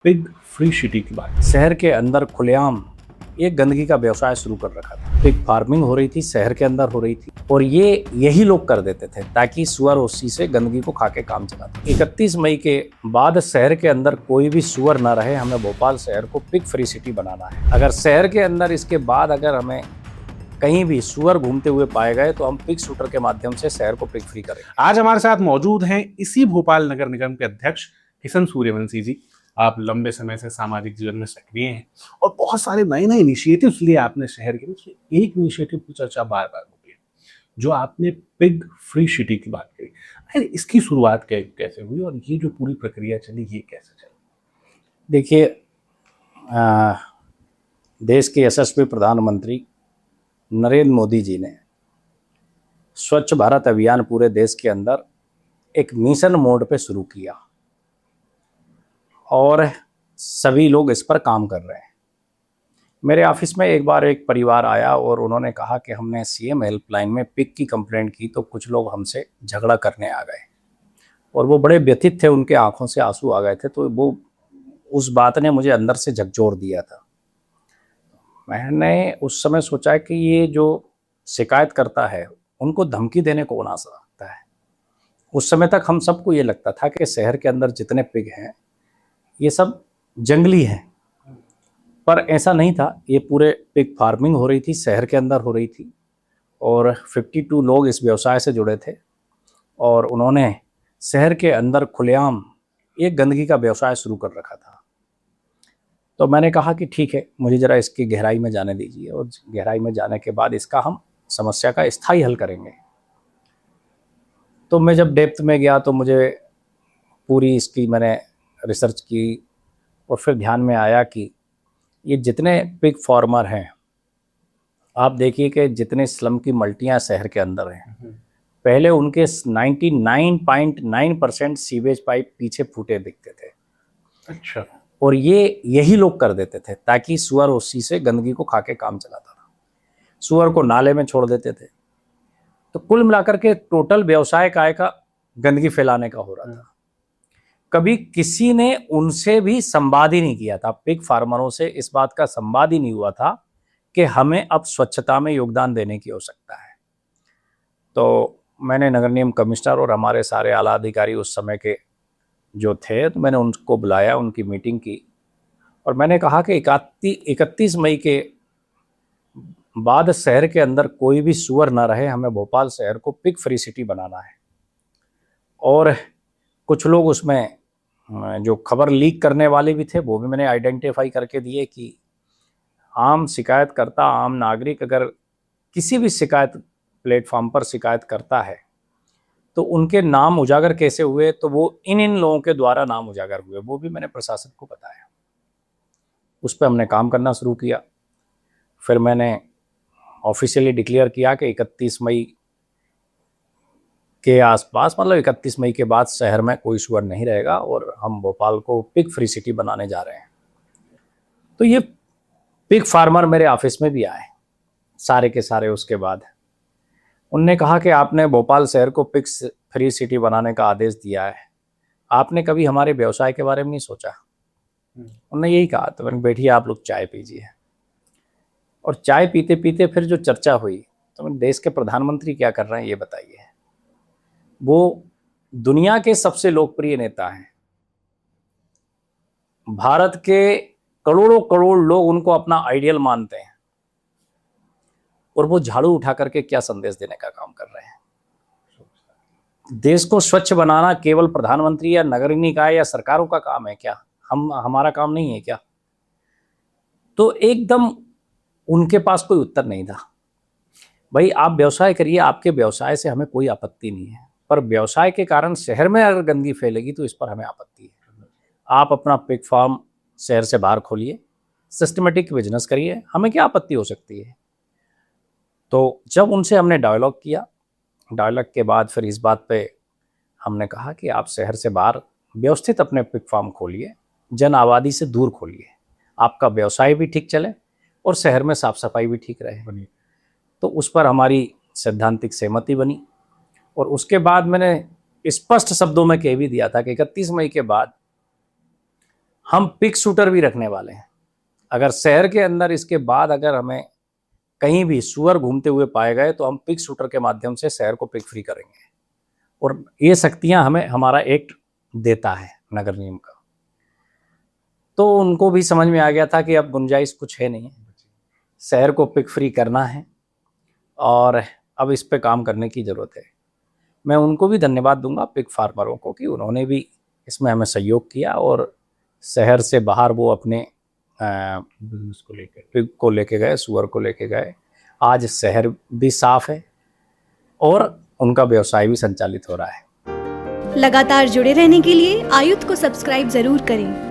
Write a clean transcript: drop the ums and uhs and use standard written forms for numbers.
Pig free city की बात। शहर के अंदर खुलेआम एक गंदगी का व्यवसाय शुरू कर रखा था। पिग फार्मिंग हो रही थी, शहर के अंदर हो रही थी और यही लोग कर देते थे ताकि सुअर उसी से गंदगी को खा के काम चलाते। 31 मई के बाद शहर के अंदर कोई भी सुअर ना रहे। हमें भोपाल शहर को पिग फ्री सिटी बनाना है। अगर शहर के अंदर इसके बाद अगर हमें कहीं भी सुअर घूमते हुए पाए गए तो हम पिग शूटर के माध्यम से शहर को पिग फ्री करेंगे। आज हमारे साथ मौजूद हैं इसी भोपाल नगर निगम के अध्यक्ष किशन सूर्यवंशी जी। आप लंबे समय से सामाजिक जीवन में सक्रिय हैं और बहुत सारे नए नए इनिशिएटिव्स लिए आपने शहर के लिए। एक इनिशिएटिव की चर्चा बार बार होती है, जो आपने पिग फ्री सिटी की बात करी। अरे इसकी शुरुआत कैसे हुई और ये जो पूरी प्रक्रिया चली ये कैसे चली? देखिए, देश के यशस्वी प्रधानमंत्री नरेंद्र मोदी जी ने स्वच्छ भारत अभियान पूरे देश के अंदर एक मिशन मोड पे शुरू किया और सभी लोग इस पर काम कर रहे हैं। मेरे ऑफिस में एक बार एक परिवार आया और उन्होंने कहा कि हमने सीएम हेल्पलाइन में पिग की कंप्लेंट की तो कुछ लोग हमसे झगड़ा करने आ गए और वो बड़े व्यथित थे, उनके आंखों से आंसू आ गए थे। तो वो उस बात ने मुझे अंदर से झकझोर दिया था। मैंने उस समय सोचा कि ये जो शिकायत करता है उनको धमकी देने कौन आ सकता है। उस समय तक हम सबको ये लगता था कि शहर के अंदर जितने पिग हैं ये सब जंगली हैं, पर ऐसा नहीं था। ये पूरे पिग फार्मिंग हो रही थी, शहर के अंदर हो रही थी और 52 लोग इस व्यवसाय से जुड़े थे और उन्होंने शहर के अंदर खुलेआम एक गंदगी का व्यवसाय शुरू कर रखा था। तो मैंने कहा कि ठीक है, मुझे ज़रा इसकी गहराई में जाने दीजिए और गहराई में जाने के बाद इसका हम समस्या का स्थायी हल करेंगे। तो मैं जब डेप्थ में गया तो मुझे पूरी इसकी मैंने रिसर्च की और फिर ध्यान में आया कि ये जितने पिग फार्मर हैं, आप देखिए कि जितने स्लम की मल्टियाँ शहर के अंदर हैं, पहले उनके 99.9% सीवेज पाइप पीछे फूटे दिखते थे। अच्छा। और यही लोग कर देते थे ताकि सुअर उसी से गंदगी को खा के काम चलाता था। सुअर को नाले में छोड़ देते थे। तो कुल मिलाकर के टोटल व्यवसाय काय का गंदगी फैलाने का हो रहा था। कभी किसी ने उनसे भी संवाद ही नहीं किया था। पिग फार्मरों से इस बात का संवाद ही नहीं हुआ था कि हमें अब स्वच्छता में योगदान देने की आवश्यकता है। तो मैंने नगर निगम कमिश्नर और हमारे सारे आला अधिकारी उस समय के जो थे, तो मैंने उनको बुलाया, उनकी मीटिंग की और मैंने कहा कि 31 मई के बाद शहर के अंदर कोई भी सुअर ना रहे। हमें भोपाल शहर को पिग फ्री सिटी बनाना है। और कुछ लोग उसमें जो खबर लीक करने वाले भी थे वो भी मैंने आइडेंटिफाई करके दिए कि आम शिकायतकर्ता, आम नागरिक अगर किसी भी शिकायत प्लेटफॉर्म पर शिकायत करता है तो उनके नाम उजागर कैसे हुए, तो वो इन लोगों के द्वारा नाम उजागर हुए, वो भी मैंने प्रशासन को बताया। उस पर हमने काम करना शुरू किया। फिर मैंने ऑफिशियली डिक्लेयर किया कि 31 मई के आसपास, मतलब 31 मई के बाद शहर में कोई सुअर नहीं रहेगा और हम भोपाल को पिग फ्री सिटी बनाने जा रहे हैं। तो ये पिग फार्मर मेरे ऑफिस में भी आए सारे के सारे। उसके बाद उनने कहा कि आपने भोपाल शहर को पिग फ्री सिटी बनाने का आदेश दिया है, आपने कभी हमारे व्यवसाय के बारे में नहीं सोचा? उन्होंने यही कहा। तो मैंने, बैठिए आप लोग चाय पीजिए। और चाय पीते पीते फिर जो चर्चा हुई, तो मैंने, देश के प्रधानमंत्री क्या कर रहे हैं ये बताइए। वो दुनिया के सबसे लोकप्रिय नेता हैं। भारत के करोड़ों करोड़ लोग उनको अपना आइडियल मानते हैं और वो झाड़ू उठा करके क्या संदेश देने का काम कर रहे हैं। देश को स्वच्छ बनाना केवल प्रधानमंत्री या नगर निकाय या सरकारों का काम है क्या? हमारा काम नहीं है क्या? तो एकदम उनके पास कोई उत्तर नहीं था। भाई आप व्यवसाय करिए, आपके व्यवसाय से हमें कोई आपत्ति नहीं है, पर व्यवसाय के कारण शहर में अगर गंदगी फैलेगी तो इस पर हमें आपत्ति है। आप अपना पिग फार्म शहर से बाहर खोलिए, सिस्टमेटिक बिजनेस करिए, हमें क्या आपत्ति हो सकती है। तो जब उनसे हमने डायलॉग किया, डायलॉग के बाद फिर इस बात पे हमने कहा कि आप शहर से बाहर व्यवस्थित अपने पिग फार्म खोलिए, जन आबादी से दूर खोलिए, आपका व्यवसाय भी ठीक चले और शहर में साफ सफाई भी ठीक रहे। तो उस पर हमारी सैद्धांतिक सहमति बनी और उसके बाद मैंने स्पष्ट शब्दों में कह भी दिया था कि 31 मई के बाद हम पिग शूटर भी रखने वाले हैं। अगर शहर के अंदर इसके बाद अगर हमें कहीं भी सुअर घूमते हुए पाए गए तो हम पिग शूटर के माध्यम से शहर को पिग फ्री करेंगे, और ये शक्तियां हमें हमारा एक्ट देता है नगर निगम का। तो उनको भी समझ में आ गया था कि अब गुंजाइश कुछ है नहीं, शहर को पिग फ्री करना है और अब इस पे काम करने की ज़रूरत है। मैं उनको भी धन्यवाद दूंगा, पिग फार्मरों को, कि उन्होंने भी इसमें हमें सहयोग किया और शहर से बाहर वो अपने बिजनेस को लेकर पिग को लेके गए, सुअर को लेके गए। आज शहर भी साफ है और उनका व्यवसाय भी संचालित हो रहा है। लगातार जुड़े रहने के लिए आयुक्त को सब्सक्राइब जरूर करें।